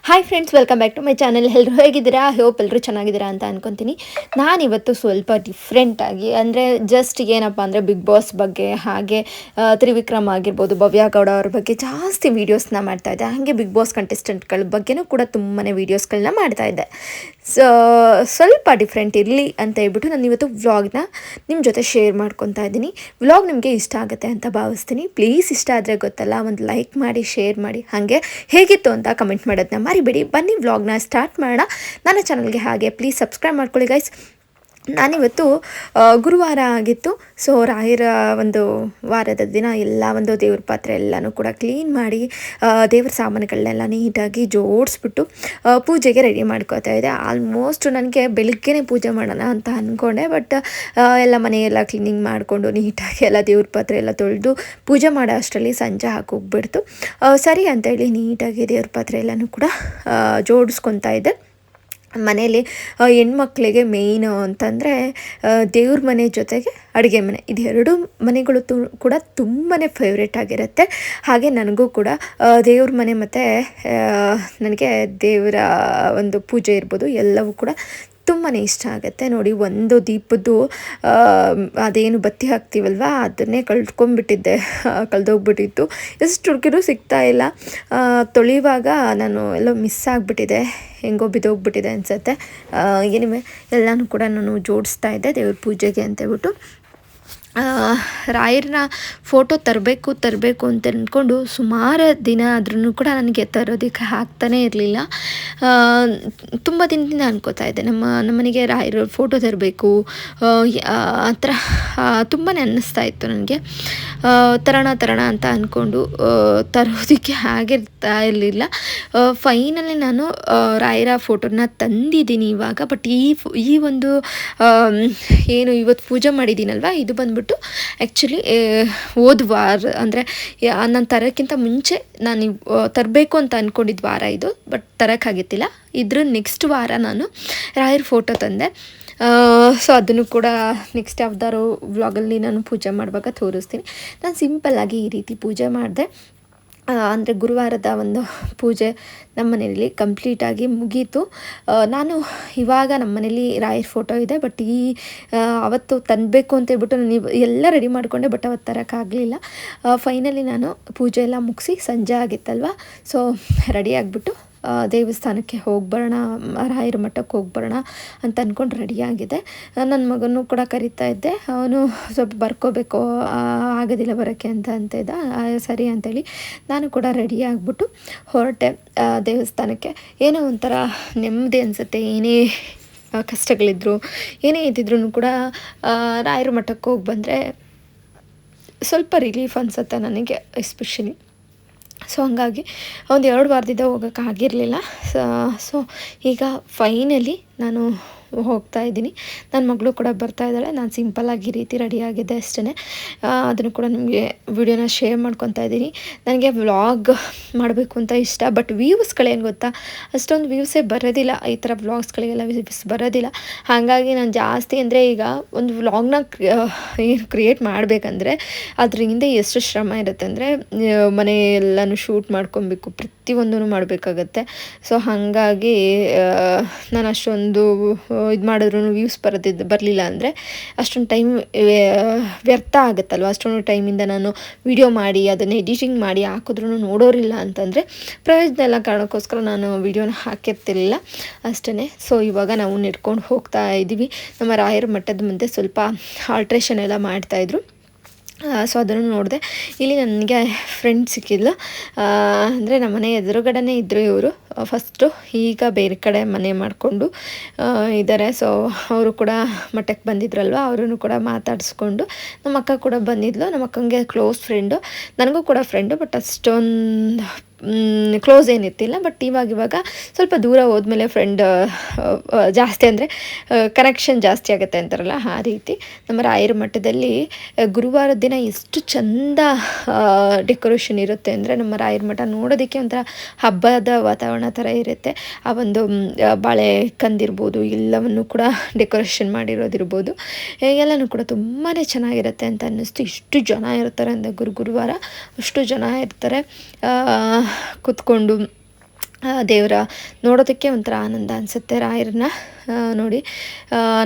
Hi friends, welcome back to my channel. ಎಲ್ಲರೂ ಹೇಗಿದ್ದೀರಾ? Hope ಎಲ್ಲರೂ ಚೆನ್ನಾಗಿದ್ದೀರಾ ಅಂತ ಅನ್ಕೊತೀನಿ. ನಾನಿವತ್ತು ಸ್ವಲ್ಪ ಡಿಫ್ರೆಂಟಾಗಿ ಅಂದರೆ ಜಸ್ಟ್ ಏನಪ್ಪ ಅಂದರೆ ಬಿಗ್ ಬಾಸ್ ಬಗ್ಗೆ, ಹಾಗೆ ತ್ರಿವಿಕ್ರಮ್ ಆಗಿರ್ಬೋದು, ಭವ್ಯ ಗೌಡ ಅವ್ರ ಬಗ್ಗೆ ಜಾಸ್ತಿ ವೀಡಿಯೋಸ್ನ ಮಾಡ್ತಾಯಿದ್ದೆ. ಹಾಗೆ ಬಿಗ್ ಬಾಸ್ ಕಂಟೆಸ್ಟೆಂಟ್ಗಳ ಬಗ್ಗೆನೂ ಕೂಡ ತುಂಬಾ ವೀಡಿಯೋಸ್ಗಳನ್ನ ಮಾಡ್ತಾಯಿದ್ದೆ. ಸೊ ಸ್ವಲ್ಪ ಡಿಫ್ರೆಂಟ್ ಇರಲಿ ಅಂತ ಹೇಳ್ಬಿಟ್ಟು ನಾನು ಇವತ್ತು ವ್ಲಾಗ್ನ ನಿಮ್ಮ ಜೊತೆ ಶೇರ್ ಮಾಡ್ಕೊತಾ ಇದ್ದೀನಿ. ವ್ಲಾಗ್ ನಿಮಗೆ ಇಷ್ಟ ಆಗುತ್ತೆ ಅಂತ ಭಾವಿಸ್ತೀನಿ. ಪ್ಲೀಸ್ ಇಷ್ಟ ಆದರೆ ಗೊತ್ತಲ್ಲ, ಒಂದು ಲೈಕ್ ಮಾಡಿ, ಶೇರ್ ಮಾಡಿ, ಹಾಗೆ ಹೇಗಿತ್ತು ಅಂತ ಕಮೆಂಟ್ ಮಾಡೋದನ್ನ ಮರಿಬೇಡಿ. ಬನ್ನಿ ವ್ಲಾಗ್ನ ಸ್ಟಾರ್ಟ್ ಮಾಡೋಣ. ನನ್ನ ಚಾನಲ್ಗೆ ಹಾಗೆ ಪ್ಲೀಸ್ ಸಬ್ಸ್ಕ್ರೈಬ್ ಮಾಡ್ಕೊಳ್ಳಿ ಗೈಸ್. ನಾನಿವತ್ತು ಗುರುವಾರ ಆಗಿತ್ತು. ಸೊ ರಾಯರ ಒಂದು ವಾರದ ದಿನ ಎಲ್ಲ ಒಂದು ದೇವ್ರ ಪಾತ್ರೆ ಎಲ್ಲನೂ ಕೂಡ ಕ್ಲೀನ್ ಮಾಡಿ ದೇವ್ರ ಸಾಮಾನುಗಳನ್ನೆಲ್ಲ ನೀಟಾಗಿ ಜೋಡಿಸ್ಬಿಟ್ಟು ಪೂಜೆಗೆ ರೆಡಿ ಮಾಡ್ಕೋತಾ ಇದ್ದೆ. ಆಲ್ಮೋಸ್ಟ್ ನನಗೆ ಬೆಳಿಗ್ಗೆನೇ ಪೂಜೆ ಮಾಡೋಣ ಅಂತ ಅಂದ್ಕೊಂಡೆ, ಬಟ್ ಎಲ್ಲ ಮನೆಯೆಲ್ಲ ಕ್ಲೀನಿಂಗ್ ಮಾಡಿಕೊಂಡು ನೀಟಾಗಿ ಎಲ್ಲ ದೇವ್ರ ಪಾತ್ರೆ ಎಲ್ಲ ತೊಳೆದು ಪೂಜೆ ಮಾಡೋ ಅಷ್ಟರಲ್ಲಿ ಸಂಜೆ ಹಾಕೋಗ್ಬಿಡ್ತು. ಸರಿ ಅಂತೇಳಿ ನೀಟಾಗಿ ದೇವ್ರ ಪಾತ್ರೆ ಎಲ್ಲನೂ ಕೂಡ ಜೋಡಿಸ್ಕೊತಾ ಇದ್ದೆ. ಮನೇಲಿ ಹೆಣ್ಮಕ್ಳಿಗೆ ಮೇಯ್ನು ಅಂತಂದರೆ ದೇವ್ರ ಮನೆ ಜೊತೆಗೆ ಅಡುಗೆ ಮನೆ, ಇದೆರಡು ಮನೆಗಳು ಕೂಡ ತುಂಬಾ ಫೇವ್ರೇಟ್ ಆಗಿರುತ್ತೆ. ಹಾಗೆ ನನಗೂ ಕೂಡ ದೇವ್ರ ಮನೆ ಮತ್ತು ನನಗೆ ದೇವರ ಒಂದು ಪೂಜೆ ಇರ್ಬೋದು ಎಲ್ಲವೂ ಕೂಡ ತುಂಬಾ ಇಷ್ಟ ಆಗುತ್ತೆ. ನೋಡಿ, ಒಂದು ದೀಪದ್ದು ಅದೇನು ಬತ್ತಿ ಹಾಕ್ತೀವಲ್ವ ಅದನ್ನೇ ಕಳೆದೋಗ್ಬಿಟ್ಟಿತ್ತು. ಎಷ್ಟು ಹುಡುಕಿದ್ರು ಸಿಗ್ತಾ ಇಲ್ಲ. ತೊಳೆಯುವಾಗ ನಾನು ಎಲ್ಲೋ ಮಿಸ್ ಆಗಿಬಿಟ್ಟಿದೆ, ಹೆಂಗೋ ಬಿದ್ದೋಗ್ಬಿಟ್ಟಿದೆ ಅನಿಸುತ್ತೆ. ಏನಿವೆ ಎಲ್ಲನೂ ಕೂಡ ನಾನು ಜೋಡಿಸ್ತಾ ಇದ್ದೆ ದೇವ್ರ ಪೂಜೆಗೆ ಅಂತೇಳ್ಬಿಟ್ಟು. ರಾಯರನ್ನ ಫೋಟೋ ತರಬೇಕು ಅಂತ ಅಂದ್ಕೊಂಡು ಸುಮಾರು ದಿನ ಆದ್ರೂ ಕೂಡ ನನಗೆ ತರೋದಕ್ಕೆ ಆಗ್ತಾನೇ ಇರಲಿಲ್ಲ. ತುಂಬ ದಿನದಿಂದ ಅನ್ಕೋತಾ ಇದ್ದೆ, ನಮ್ಮನೆಗೆ ರಾಯರ ಫೋಟೋ ತರಬೇಕು ಆ ಥರ ತುಂಬಾ ಅನ್ನಿಸ್ತಾ ಇತ್ತು ನನಗೆ. ತರೋಣ ಅಂತ ಅಂದ್ಕೊಂಡು ತರೋದಕ್ಕೆ ಆಗಿರ್ತಾ ಇರಲಿಲ್ಲ. ಫೈನಲಿ ನಾನು ರಾಯರ ಫೋಟೋನ ತಂದಿದ್ದೀನಿ ಇವಾಗ. ಬಟ್ ಈ ಒಂದು ಏನು ಇವತ್ತು ಪೂಜೆ ಮಾಡಿದ್ದೀನಲ್ವ, ಇದು ಬಂದ್ಬಿಟ್ಟು ಆ್ಯಕ್ಚುಲಿ ಹೋದ ವಾರ ಅಂದರೆ ನಾನು ತರೋಕ್ಕಿಂತ ಮುಂಚೆ ನಾನು ತರಬೇಕು ಅಂತ ಅಂದ್ಕೊಂಡಿದ್ದ ವಾರ ಇದು. ಬಟ್ ತರೋಕ್ಕಾಗಿತ್ತಿಲ್ಲ. ಇದ್ರ ನೆಕ್ಸ್ಟ್ ವಾರ ನಾನು ರಾಯರ ಫೋಟೋ ತಂದೆ. ಸೊ ಅದನ್ನು ಕೂಡ ನೆಕ್ಸ್ಟ್ ಯಾವ್ದಾದ್ರು ವ್ಲಾಗಲ್ಲಿ ನಾನು ಪೂಜೆ ಮಾಡುವಾಗ ತೋರಿಸ್ತೀನಿ. ನಾನು ಸಿಂಪಲ್ಲಾಗಿ ಈ ರೀತಿ ಪೂಜೆ ಮಾಡಿದೆ. ಅಂದರೆ ಗುರುವಾರದ ಒಂದು ಪೂಜೆ ನಮ್ಮ ಮನೆಯಲ್ಲಿ ಕಂಪ್ಲೀಟಾಗಿ ಮುಗೀತು. ನಾನು ಇವಾಗ ನಮ್ಮ ಮನೇಲಿ ರಾಯರ ಫೋಟೋ ಇದೆ, ಬಟ್ ಅವತ್ತು ತಂದಬೇಕು ಅಂತೇಳ್ಬಿಟ್ಟು ನಾನು ಎಲ್ಲ ರೆಡಿ ಮಾಡಿಕೊಂಡೆ, ಬಟ್ ಅವತ್ತು ತರೋಕ್ಕಾಗಲಿಲ್ಲ. ಫೈನಲಿ ನಾನು ಪೂಜೆ ಎಲ್ಲ ಮುಗಿಸಿ ಸಂಜೆ ಆಗಿತ್ತಲ್ವ, ಸೊ ರೆಡಿ ಆಗಿಬಿಟ್ಟು ದೇವಸ್ಥಾನಕ್ಕೆ ಹೋಗ್ಬರೋಣ, ರಾಯರ ಮಠಕ್ಕೆ ಹೋಗ್ಬರೋಣ ಅಂತ ಅಂದ್ಕೊಂಡು ರೆಡಿಯಾಗಿದೆ. ನನ್ನ ಮಗನೂ ಕೂಡ ಕರಿತಾ ಇದ್ದೆ. ಅವನು ಸ್ವಲ್ಪ ಬರ್ಕೋಬೇಕು, ಆಗೋದಿಲ್ಲ ಬರೋಕ್ಕೆ ಅಂತ ಇದ್ದ. ಸರಿ ಅಂತೇಳಿ ನಾನು ಕೂಡ ರೆಡಿ ಆಗಿಬಿಟ್ಟು ಹೊರಟೆ ದೇವಸ್ಥಾನಕ್ಕೆ. ಏನೋ ಒಂಥರ ನೆಮ್ಮದಿ ಅನಿಸುತ್ತೆ. ಏನೇ ಕಷ್ಟಗಳಿದ್ರು, ಏನೇ ಇದ್ದಿದ್ರು ಕೂಡ ರಾಯರ ಮಠಕ್ಕೆ ಹೋಗಿ ಬಂದರೆ ಸ್ವಲ್ಪ ರಿಲೀಫ್ ಅನಿಸುತ್ತೆ ನನಗೆ ಎಸ್ಪೆಷಲಿ. ಸೊ ಹಂಗಾಗಿ ಒಂದು 2 ವಾರದಿಂದ ಹೋಗೋಕ್ಕಾಗಿರಲಿಲ್ಲ. ಸೊ ಈಗ ಫೈನಲಿ ನಾನು ಹೋಗ್ತಾ ಇದ್ದೀನಿ. ನನ್ನ ಮಗಳು ಕೂಡ ಬರ್ತಾ ಇದ್ದಾಳೆ. ನಾನು ಸಿಂಪಲ್ಲಾಗಿ ಈ ರೀತಿ ರೆಡಿಯಾಗಿದ್ದೆ ಅಷ್ಟೇ. ಅದನ್ನು ಕೂಡ ನಿಮಗೆ ವಿಡಿಯೋನ ಶೇರ್ ಮಾಡ್ಕೊತಾ ಇದ್ದೀನಿ. ನನಗೆ ವ್ಲಾಗ್ ಮಾಡಬೇಕು ಅಂತ ಇಷ್ಟ, ಬಟ್ ವ್ಯೂಸ್ಗಳೇನು ಗೊತ್ತಾ, ಅಷ್ಟೊಂದು ವ್ಯೂಸೇ ಬರೋದಿಲ್ಲ. ಈ ಥರ ವ್ಲಾಗ್ಸ್ಗಳಿಗೆಲ್ಲ ವ್ಯೂಸ್ ಬರೋದಿಲ್ಲ. ಹಾಗಾಗಿ ನಾನು ಜಾಸ್ತಿ ಅಂದರೆ ಈಗ ಒಂದು ವ್ಲಾಗ್ನ ಏನು ಕ್ರಿಯೇಟ್ ಮಾಡಬೇಕಂದ್ರೆ ಅದ್ರ ಹಿಂದೆ ಎಷ್ಟು ಶ್ರಮ ಇರುತ್ತೆ ಅಂದರೆ ಮನೆಯೆಲ್ಲನೂ ಶೂಟ್ ಮಾಡ್ಕೊಬೇಕು, ಪ್ರತಿಯೊಂದೂ ಮಾಡಬೇಕಾಗತ್ತೆ. ಸೊ ಹಾಗಾಗಿ ನಾನು ಅಷ್ಟೊಂದು ಇದು ಮಾಡಿದ್ರೂ ವ್ಯೂಸ್ ಬರಲಿಲ್ಲ ಅಂದರೆ ಅಷ್ಟೊಂದು ಟೈಮ್ ವ್ಯರ್ಥ ಆಗುತ್ತಲ್ವ. ಅಷ್ಟೊಂದು ಟೈಮಿಂದ ನಾನು ವಿಡಿಯೋ ಮಾಡಿ ಅದನ್ನು ಎಡಿಟಿಂಗ್ ಮಾಡಿ ಹಾಕಿದ್ರೂ ನೋಡೋರಿಲ್ಲ ಅಂತಂದರೆ ಪ್ರಯೋಜನ ಎಲ್ಲ ಕಾರಣಕ್ಕೋಸ್ಕರ ನಾನು ವಿಡಿಯೋನ ಹಾಕಿರ್ತಿರ್ಲಿಲ್ಲ ಅಷ್ಟೇ. ಸೊ ಇವಾಗ ನಾವು ನೆಡ್ಕೊಂಡು ಹೋಗ್ತಾ ಇದ್ದೀವಿ. ನಮ್ಮ ರಾಯರ ಮಠದ ಮುಂದೆ ಸ್ವಲ್ಪ ಆಲ್ಟ್ರೇಷನ್ ಎಲ್ಲ ಮಾಡ್ತಾಯಿದ್ರು. ಸೊ ಅದನ್ನು ನೋಡಿದೆ. ಇಲ್ಲಿ ನನಗೆ ಫ್ರೆಂಡ್ ಸಿಕ್ಕಿದ್ಲು. ಅಂದರೆ ನಮ್ಮ ಮನೆ ಎದುರುಗಡೆನೇ ಇದ್ದರು ಇವರು ಫಸ್ಟು. ಈಗ ಬೇರೆ ಕಡೆ ಮನೆ ಮಾಡಿಕೊಂಡು ಇದ್ದಾರೆ. ಸೊ ಅವರು ಕೂಡ ಮಠಕ್ಕೆ ಬಂದಿದ್ರಲ್ವ, ಅವರನ್ನು ಕೂಡ ಮಾತಾಡಿಸ್ಕೊಂಡು ನಮ್ಮ ಅಕ್ಕ ಕೂಡ ಬಂದಿದ್ಲು. ನಮ್ಮ ಅಕ್ಕಂಗೆ ಕ್ಲೋಸ್ ಫ್ರೆಂಡು, ನನಗೂ ಕೂಡ ಫ್ರೆಂಡು, ಬಟ್ ಅಷ್ಟೊಂದು ಕ್ಲೋಸ್ ಏನಿರ್ತಿಲ್ಲ. ಬಟ್ ಇವಾಗ ಸ್ವಲ್ಪ ದೂರ ಹೋದ್ಮೇಲೆ ಫ್ರೆಂಡ್ ಜಾಸ್ತಿ ಅಂದರೆ ಕನೆಕ್ಷನ್ ಜಾಸ್ತಿ ಆಗುತ್ತೆ ಅಂತಾರಲ್ಲ, ಆ ರೀತಿ. ನಮ್ಮ ರಾಯರ ಮಠದಲ್ಲಿ ಗುರುವಾರದ ದಿನ ಎಷ್ಟು ಚಂದ ಡೆಕೋರೇಷನ್ ಇರುತ್ತೆ ಅಂದರೆ, ನಮ್ಮ ರಾಯರ ಮಠ ನೋಡೋದಕ್ಕೆ ಒಂಥರ ಹಬ್ಬದ ವಾತಾವರಣ ಥರ ಇರುತ್ತೆ. ಆ ಒಂದು ಬಾಳೆ ಕಂದಿರ್ಬೋದು, ಎಲ್ಲವನ್ನು ಕೂಡ ಡೆಕೋರೇಷನ್ ಮಾಡಿರೋದಿರ್ಬೋದು, ಎಲ್ಲನೂ ಕೂಡ ತುಂಬಾ ಚೆನ್ನಾಗಿರುತ್ತೆ ಅಂತ ಅನ್ನಿಸ್ತು. ಇಷ್ಟು ಜನ ಇರ್ತಾರೆ ಅಂದರೆ ಗುರುವಾರ ಅಷ್ಟು ಜನ ಇರ್ತಾರೆ. ಕೂತ್ಕೊಂಡು ದೇವರ ನೋಡೋದಕ್ಕೆ ಒಂಥರ ಆನಂದ ಅನಿಸುತ್ತೆ ರಾಯರನ್ನ ನೋಡಿ.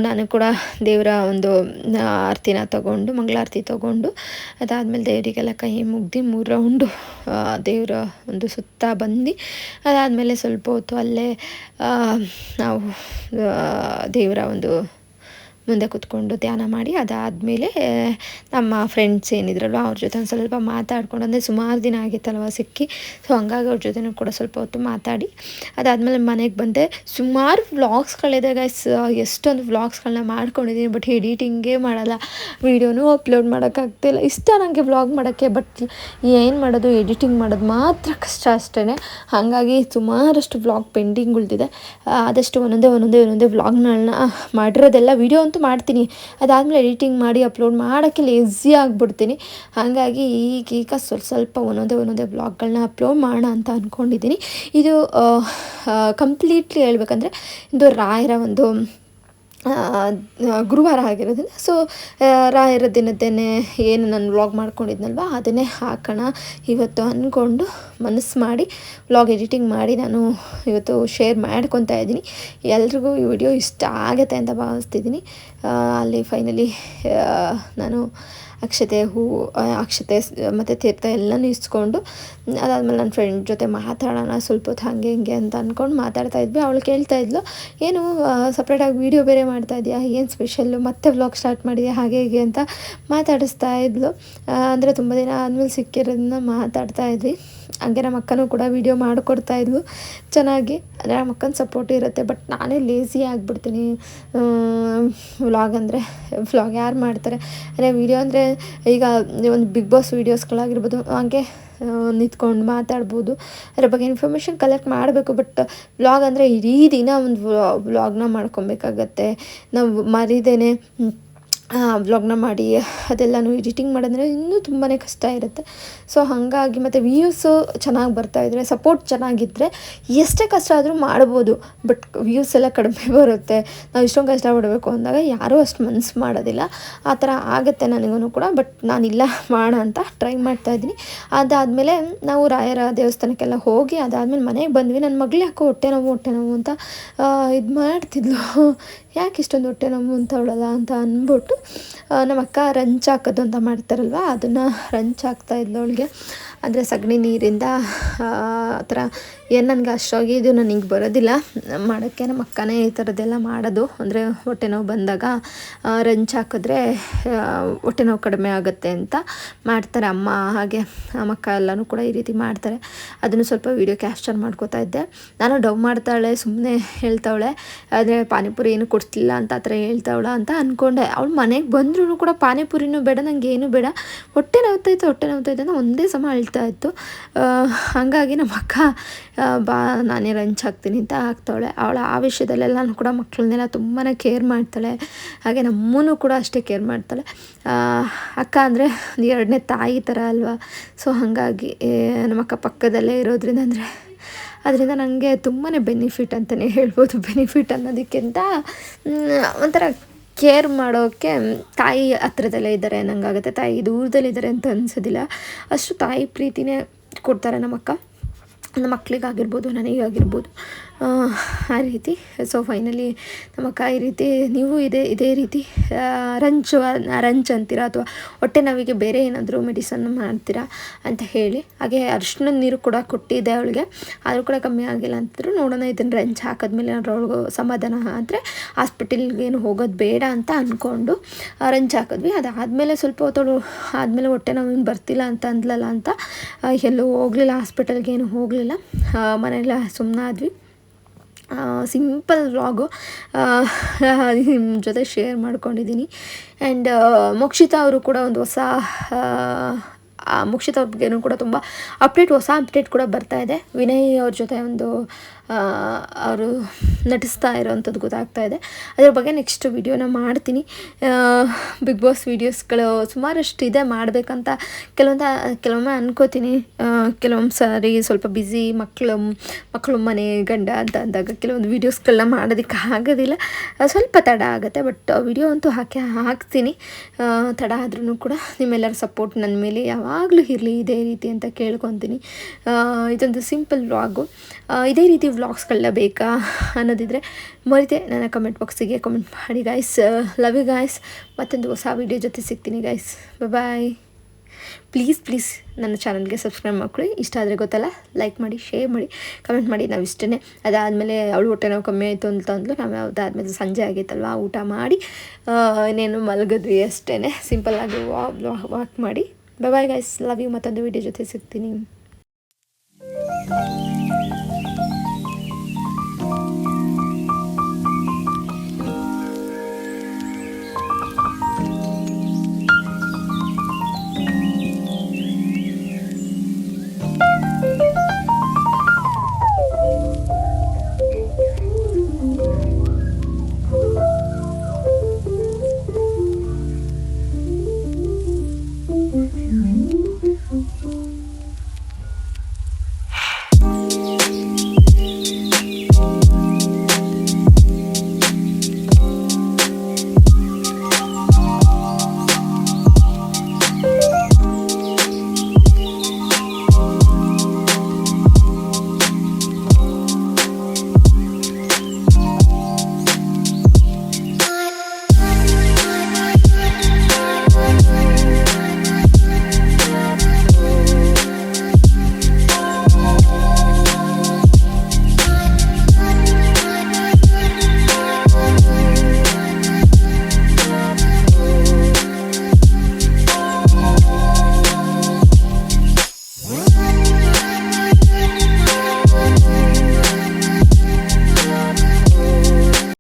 ನಾನು ಕೂಡ ದೇವರ ಒಂದು ಆರತಿನ ತಗೊಂಡು ಮಂಗಳಾರತಿ ತಗೊಂಡು ಅದಾದಮೇಲೆ ದೇವರಿಗೆಲ್ಲ ಕೈ ಮುಗ್ದು 3 ರೌಂಡು ದೇವರ ಒಂದು ಸುತ್ತ ಬಂದು ಅದಾದಮೇಲೆ ಸ್ವಲ್ಪ ಹೊತ್ತು ಅಲ್ಲೇ ನಾವು ದೇವರ ಒಂದು ಮುಂದೆ ಕೂತ್ಕೊಂಡು ಧ್ಯಾನ ಮಾಡಿ ಅದಾದಮೇಲೆ ನಮ್ಮ ಫ್ರೆಂಡ್ಸ್ ಏನಿದ್ರಲ್ವ ಅವ್ರ ಜೊತೆ ಒಂದು ಸ್ವಲ್ಪ ಮಾತಾಡ್ಕೊಂಡು, ಅಂದರೆ ಸುಮಾರು ದಿನ ಆಗಿತ್ತಲ್ವ ಸಿಕ್ಕಿ, ಸೊ ಹಂಗಾಗಿ ಅವ್ರ ಜೊತೆನೂ ಕೂಡ ಸ್ವಲ್ಪ ಹೊತ್ತು ಮಾತಾಡಿ ಅದಾದಮೇಲೆ ಮನೆಗೆ ಬಂದೆ. ಸುಮಾರು ವ್ಲಾಗ್ಸ್ಗಳಿದೆ ಗೈಸ್, ಎಷ್ಟೊಂದು ವ್ಲಾಗ್ಸ್ಗಳನ್ನ ಮಾಡ್ಕೊಂಡಿದ್ದೀನಿ, ಬಟ್ ಎಡಿಟಿಂಗೇ ಮಾಡಲ್ಲ, ವೀಡಿಯೋನೂ ಅಪ್ಲೋಡ್ ಮಾಡೋಕ್ಕಾಗ್ತಿಲ್ಲ. ಇಷ್ಟ ನನಗೆ ವ್ಲಾಗ್ ಮಾಡೋಕ್ಕೆ, ಬಟ್ ಏನು ಮಾಡೋದು, ಎಡಿಟಿಂಗ್ ಮಾಡೋದು ಮಾತ್ರ ಕಷ್ಟ ಅಷ್ಟೇ. ಹಾಗಾಗಿ ಸುಮಾರಷ್ಟು ವ್ಲಾಗ್ ಪೆಂಡಿಂಗ್ ಉಳಿದಿದೆ. ಆದಷ್ಟು ಒಂದೊಂದೇ ವ್ಲಾಗ್ಗಳನ್ನ ಮಾಡಿರೋದೆಲ್ಲ ವೀಡಿಯೋ ಅಂತೂ ಮಾಡ್ತೀನಿ, ಅದಾದಮೇಲೆ ಎಡಿಟಿಂಗ್ ಮಾಡಿ ಅಪ್ಲೋಡ್ ಮಾಡೋಕ್ಕೆ ಲೇಝಿ ಆಗಿಬಿಡ್ತೀನಿ. ಹಾಗಾಗಿ ಈಗ ಸ್ವಲ್ಪ ಒಂದೊಂದೇ ವ್ಲಾಗ್ಗಳನ್ನ ಅಪ್ಲೋಡ್ ಮಾಡೋಣ ಅಂತ ಅಂದ್ಕೊಂಡಿದ್ದೀನಿ. ಇದು ಕಂಪ್ಲೀಟ್ಲಿ ಹೇಳ್ಬೇಕಂದ್ರೆ ಇದು ರಾಯರ ಒಂದು ಗುರುವಾರ ಆಗಿರೋದ್ರಿಂದ, ಸೊ ರಾಯರ ದಿನದ್ದೇನೆ ಏನು ನಾನು ವ್ಲಾಗ್ ಮಾಡ್ಕೊಂಡಿದ್ನಲ್ವ ಅದನ್ನೇ ಹಾಕೋಣ ಇವತ್ತು ಅಂದ್ಕೊಂಡು ಮನಸ್ಸು ಮಾಡಿ ವ್ಲಾಗ್ ಎಡಿಟಿಂಗ್ ಮಾಡಿ ನಾನು ಇವತ್ತು ಶೇರ್ ಮಾಡ್ಕೊತಾ ಇದ್ದೀನಿ. ಎಲ್ರಿಗೂ ಈ ವಿಡಿಯೋ ಇಷ್ಟ ಆಗುತ್ತೆ ಅಂತ ಭಾವಿಸ್ತಿದ್ದೀನಿ. ಅಲ್ಲಿ ಫೈನಲಿ ನಾನು ಅಕ್ಷತೆ ಮತ್ತು ತೀರ್ಥ ಎಲ್ಲನೂ ಇಸ್ಕೊಂಡು ಅದಾದಮೇಲೆ ನನ್ನ ಫ್ರೆಂಡ್ ಜೊತೆ ಮಾತಾಡೋಣ ಸ್ವಲ್ಪ ಹೊತ್ತು ಹಾಗೆ ಹಿಂಗೆ ಅಂತ ಅಂದ್ಕೊಂಡು ಮಾತಾಡ್ತಾಯಿದ್ವಿ. ಅವಳು ಕೇಳ್ತಾಯಿದ್ಲು, ಏನು ಸಪ್ರೇಟಾಗಿ ವೀಡಿಯೋ ಬೇರೆ ಮಾಡ್ತಾಯಿದ್ಯಾ, ಏನು ಸ್ಪೆಷಲ್ಲು, ಮತ್ತೆ ವ್ಲಾಗ್ ಸ್ಟಾರ್ಟ್ ಮಾಡಿದ್ಯಾ ಹಾಗೆ ಹೀಗೆ ಅಂತ ಮಾತಾಡಿಸ್ತಾ ಇದ್ಲು. ಅಂದರೆ ತುಂಬ ದಿನ ಆದಮೇಲೆ ಸಿಕ್ಕಿರೋದನ್ನ ಮಾತಾಡ್ತಾಯಿದ್ವಿ. ಹಾಗೆ ನಮ್ಮ ಅಕ್ಕನೂ ಕೂಡ ವೀಡಿಯೋ ಮಾಡಿಕೊಡ್ತಾಯಿದ್ಲು ಚೆನ್ನಾಗಿ. ಅಂದರೆ ನಮ್ಮ ಅಕ್ಕನ ಸಪೋರ್ಟ್ ಇರುತ್ತೆ, ಬಟ್ ನಾನೇ ಲೇಝಿ ಆಗಿಬಿಡ್ತೀನಿ. ವ್ಲಾಗ್ ಯಾರು ಮಾಡ್ತಾರೆ, ಅಂದರೆ ವೀಡಿಯೋ ಅಂದರೆ ಈಗ ಒಂದು ಬಿಗ್ ಬಾಸ್ ವೀಡಿಯೋಸ್ಗಳಾಗಿರ್ಬೋದು, ಹಾಗೆ ನಿಂತ್ಕೊಂಡು ಮಾತಾಡ್ಬೋದು, ಅದ್ರ ಬಗ್ಗೆ ಇನ್ಫಾರ್ಮೇಷನ್ ಕಲೆಕ್ಟ್ ಮಾಡಬೇಕು. ಬಟ್ ವ್ಲಾಗ್ ಅಂದರೆ ಇಡೀ ದಿನ ಒಂದು ವ್ಲಾಗ್ನ ಮಾಡ್ಕೊಬೇಕಾಗತ್ತೆ. ನಾವು ಮರಿದೇನೆ ವ್ಲಾಗ್ನ ಮಾಡಿ ಅದೆಲ್ಲನೂ ಎಡಿಟಿಂಗ್ ಮಾಡೋದ್ರೆ ಇನ್ನೂ ತುಂಬಾ ಕಷ್ಟ ಇರುತ್ತೆ. ಸೊ ಹಾಗಾಗಿ ಮತ್ತು ವ್ಯೂಸು ಚೆನ್ನಾಗಿ ಬರ್ತಾಯಿದ್ರೆ, ಸಪೋರ್ಟ್ ಚೆನ್ನಾಗಿದ್ದರೆ ಎಷ್ಟೇ ಕಷ್ಟ ಆದರೂ ಮಾಡ್ಬೋದು. ಬಟ್ ವ್ಯೂಸ್ ಎಲ್ಲ ಕಡಿಮೆ ಬರುತ್ತೆ, ನಾವು ಇಷ್ಟೊಂದು ಕಷ್ಟಪಡಬೇಕು ಅಂದಾಗ ಯಾರೂ ಅಷ್ಟು ಮನಸ್ಸು ಮಾಡೋದಿಲ್ಲ. ಆ ಥರ ಆಗುತ್ತೆ ನನಗೂ ಕೂಡ. ಬಟ್ ನಾನಿಲ್ಲ ಮಾಡೋಣ ಅಂತ ಟ್ರೈ ಮಾಡ್ತಾಯಿದ್ದೀನಿ. ಅದಾದಮೇಲೆ ನಾವು ರಾಯರ ದೇವಸ್ಥಾನಕ್ಕೆಲ್ಲ ಹೋಗಿ ಅದಾದಮೇಲೆ ಮನೆಗೆ ಬಂದ್ವಿ. ನನ್ನ ಮಗಳು ಯಾಕೋ ಹೊಟ್ಟೆ ನೋವು ಅಂತ ಇದು ಮಾಡ್ತಿದ್ಲು, ಯಾಕೆ ಇಷ್ಟೊಂದು ಹೊಟ್ಟೆ ನೋವು ಅಂತ ಅವಳಲ್ಲ ಅಂತ ಅಂದ್ಬಿಟ್ಟು ನಮ್ಮ ಅಕ್ಕ ರಂಚು ಹಾಕೋದು ಅಂತ ಮಾಡ್ತಾರಲ್ವ, ಅದನ್ನು ರಂಚು ಹಾಕ್ತಾಯಿದ್ಲು ಅವಳಿಗೆ. ಅಂದರೆ ಸಗಣಿ ನೀರಿಂದ ಆ ಥರ ಏನು ನನಗೆ ಅಷ್ಟಾಗಿ ಇದು ನನಗೆ ಬರೋದಿಲ್ಲ ಮಾಡೋಕ್ಕೆ. ನಮ್ಮ ಅಕ್ಕನೇ ಈ ಥರದ್ದೆಲ್ಲ ಮಾಡೋದು. ಅಂದರೆ ಹೊಟ್ಟೆ ನೋವು ಬಂದಾಗ ರಂಚು ಹಾಕಿದ್ರೆ ಹೊಟ್ಟೆ ನೋವು ಕಡಿಮೆ ಆಗುತ್ತೆ ಅಂತ ಮಾಡ್ತಾರೆ ಅಮ್ಮ. ಹಾಗೆ ನಮ್ಮ ಅಕ್ಕ ಎಲ್ಲನೂ ಕೂಡ ಈ ರೀತಿ ಮಾಡ್ತಾರೆ. ಅದನ್ನು ಸ್ವಲ್ಪ ವೀಡಿಯೋ ಕ್ಯಾಪ್ಚರ್ ಮಾಡ್ಕೋತಾ ಇದ್ದೆ. ನಾನು ಡವ್ ಮಾಡ್ತಾಳೆ, ಸುಮ್ಮನೆ ಹೇಳ್ತಾವಳೆ, ಆದರೆ ಪಾನಿಪುರಿ ಏನು ಕೊಡ್ತಿಲ್ಲ ಅಂತ ಆ ಥರ ಹೇಳ್ತಾವಳ ಅಂತ ಅಂದ್ಕೊಂಡೆ. ಅವಳು ಮನೆಗೆ ಬಂದ್ರೂ ಕೂಡ ಪಾನಿಪುರಿನೂ ಬೇಡ, ನನಗೆ ಏನೂ ಬೇಡ, ಹೊಟ್ಟೆ ನೋವ್ತಾಯಿತ್ತು ಅಂತ ಒಂದೇ ಸಮ ಅಳ್ತಾಯಿತ್ತು. ಹಾಗಾಗಿ ನಮ್ಮ ಅಕ್ಕ ಬಾ ನಾನೇ ರಂಚು ಹಾಕ್ತೀನಿ ಅಂತ ಹಾಕ್ತಾವಳೆ. ಅವಳ ಆ ವಿಷಯದಲ್ಲೆಲ್ಲನೂ ಕೂಡ ಮಕ್ಕಳನ್ನೆಲ್ಲ ತುಂಬಾ ಕೇರ್ ಮಾಡ್ತಾಳೆ. ಹಾಗೆ ನಮ್ಮನ್ನು ಕೂಡ ಅಷ್ಟೇ ಕೇರ್ ಮಾಡ್ತಾಳೆ. ಅಕ್ಕ ಅಂದರೆ ಒಂದು ಎರಡನೇ ತಾಯಿ ಥರ ಅಲ್ವಾ. ಸೊ ಹಾಗಾಗಿ ನಮ್ಮ ಅಕ್ಕ ಪಕ್ಕದಲ್ಲೇ ಇರೋದ್ರಿಂದ ಅದರಿಂದ ನನಗೆ ತುಂಬಾ ಬೆನಿಫಿಟ್ ಅಂತಲೇ ಹೇಳ್ಬೋದು. ಬೆನಿಫಿಟ್ ಅನ್ನೋದಕ್ಕಿಂತ ಒಂಥರ ಕೇರ್ ಮಾಡೋಕ್ಕೆ ತಾಯಿ ಹತ್ರದಲ್ಲೇ ಇದ್ದಾರೆ ಅನ್ನಂಗಾಗುತ್ತೆ. ತಾಯಿ ದೂರದಲ್ಲಿದ್ದಾರೆ ಅಂತ ಅನಿಸೋದಿಲ್ಲ, ಅಷ್ಟು ತಾಯಿ ಪ್ರೀತಿನೇ ಕೊಡ್ತಾರೆ ನಮ್ಮ ಅಕ್ಕ, ನಮ್ಮ ಮಕ್ಕಳಿಗಾಗಿರ್ಬೋದು ನನಗಾಗಿರ್ಬೋದು ಆ ರೀತಿ. ಸೊ ಫೈನಲಿ ನಮ್ಮ ಅಕ್ಕ ಈ ರೀತಿ ನೀವು ಇದೇ ರೀತಿ ರಂಚು ಅಂತೀರಾ ಅಥವಾ ಹೊಟ್ಟೆ ನೋವಿಗೆ ಬೇರೆ ಏನಾದರೂ ಮೆಡಿಸನ್ ಮಾಡ್ತೀರಾ ಅಂತ ಹೇಳಿ. ಹಾಗೆ ಅರಿಶಿಣದ ನೀರು ಕೂಡ ಕೊಟ್ಟಿದ್ದೆ ಅವಳಿಗೆ, ಆದರೂ ಕೂಡ ಕಮ್ಮಿ ಆಗಿಲ್ಲ ಅಂತಿದ್ರು. ನೋಡೋಣ ಇದನ್ನು ರಂಚು ಹಾಕಿದ್ಮೇಲೆ ಏನಾದ್ರು ಅವ್ಳಿಗೆ ಸಮಾಧಾನ ಆದರೆ ಹಾಸ್ಪಿಟಲ್ಗೇನು ಹೋಗೋದು ಬೇಡ ಅಂತ ಅಂದ್ಕೊಂಡು ರಂಚು ಹಾಕಿದ್ವಿ. ಅದಾದಮೇಲೆ ಸ್ವಲ್ಪ ಹೊತ್ತವಳು ಆದಮೇಲೆ ಹೊಟ್ಟೆ ನೋವೇನು ಬರ್ತಿಲ್ಲ ಅಂತ ಅಂದ್ಲಲ್ಲ ಅಂತ ಎಲ್ಲೂ ಹೋಗಲಿಲ್ಲ, ಹಾಸ್ಪಿಟಲ್ಗೇನು ಹೋಗಲಿಲ್ಲ, ಮನೆಯಲ್ಲ ಸುಮ್ಮನಾದ್ವಿ. ಸಿಂಪಲ್ ವ್ಲಾಗು ನಿಮ್ಮ ಜೊತೆ ಶೇರ್ ಮಾಡ್ಕೊಂಡಿದ್ದೀನಿ. ಆ್ಯಂಡ್ ಮೋಕ್ಷಿತಾ ಅವರು ಕೂಡ ಒಂದು ಹೊಸ ಮೋಕ್ಷಿತಾ ಅವ್ರ ಬಗ್ಗೆನೂ ಕೂಡ ತುಂಬ ಹೊಸ ಅಪ್ಡೇಟ್ ಕೂಡ ಬರ್ತಾಯಿದೆ. ವಿನಯ್ ಅವ್ರ ಜೊತೆ ಒಂದು ಅವರು ನಟಿಸ್ತಾ ಇರೋವಂಥದ್ದು ಗೊತ್ತಾಗ್ತಾ ಇದೆ. ಅದ್ರ ಬಗ್ಗೆ ನೆಕ್ಸ್ಟ್ ವಿಡಿಯೋನ ಮಾಡ್ತೀನಿ. ಬಿಗ್ ಬಾಸ್ ವೀಡಿಯೋಸ್ಗಳು ಸುಮಾರಷ್ಟು ಇದೆ ಮಾಡಬೇಕಂತ ಕೆಲವೊಮ್ಮೆ ಅನ್ಕೋತೀನಿ. ಕೆಲವೊಂದು ಸಾರಿ ಸ್ವಲ್ಪ ಬ್ಯುಸಿ, ಮಕ್ಕಳು ಮನೆ ಗಂಡ ಅಂತ ಅಂದಾಗ ಕೆಲವೊಂದು ವೀಡಿಯೋಸ್ಗಳನ್ನ ಮಾಡೋದಕ್ಕೆ ಆಗೋದಿಲ್ಲ, ಸ್ವಲ್ಪ ತಡ ಆಗುತ್ತೆ. ಬಟ್ ವಿಡಿಯೋ ಅಂತೂ ಹಾಕ್ತೀನಿ. ತಡ ಆದ್ರೂ ಕೂಡ ನಿಮ್ಮೆಲ್ಲರ ಸಪೋರ್ಟ್ ನನ್ನ ಮೇಲೆ ಯಾವಾಗ ಯಾವಾಗಲೂ ಇರಲಿ ಇದೇ ರೀತಿ ಅಂತ ಕೇಳ್ಕೊತೀನಿ. ಇದೊಂದು ಸಿಂಪಲ್ ವ್ಲಾಗು. ಇದೇ ರೀತಿ ವ್ಲಾಗ್ಸ್ಗಳನ್ನ ಬೇಕಾ ಅನ್ನೋದಿದ್ರೆ ಮರಿತೆ ನನ್ನ ಕಮೆಂಟ್ ಬಾಕ್ಸಿಗೆ ಕಮೆಂಟ್ ಮಾಡಿ ಗೈಸ್. Love you guys. ಮತ್ತೊಂದು ಹೊಸ ವೀಡಿಯೋ ಜೊತೆ ಸಿಗ್ತೀನಿ ಗೈಸ್. ಬಾಯ್. ಪ್ಲೀಸ್ ನನ್ನ ಚಾನಲ್ಗೆ ಸಬ್ಸ್ಕ್ರೈಬ್ ಮಾಡ್ಕೊಳ್ಳಿ. ಇಷ್ಟ ಆದರೆ ಗೊತ್ತಲ್ಲ, ಲೈಕ್ ಮಾಡಿ, ಶೇರ್ ಮಾಡಿ, ಕಮೆಂಟ್ ಮಾಡಿ. ನಾವು ಇಷ್ಟೇ. ಅದಾದಮೇಲೆ ಅವಳು ಹೊಟ್ಟೆ ನೋವು ಕಮ್ಮಿ ಆಯಿತು ಅಂತ ಅಂದ್ಲು. ನಾವು ಅದಾದಮೇಲೆ ಸಂಜೆ ಆಗಿತ್ತಲ್ವ, ಊಟ ಮಾಡಿ ಇನ್ನೇನು ಮಲಗಿದ್ವಿ ಅಷ್ಟೇ. ಸಿಂಪಲ್ಲಾಗಿ ವಾಕ್ ಮಾಡಿ. Bye guys. Love you. ಮತ್ತೊಂದು ವೀಡಿಯೋ ಜೊತೆ ಸಿಗ್ತೀನಿ.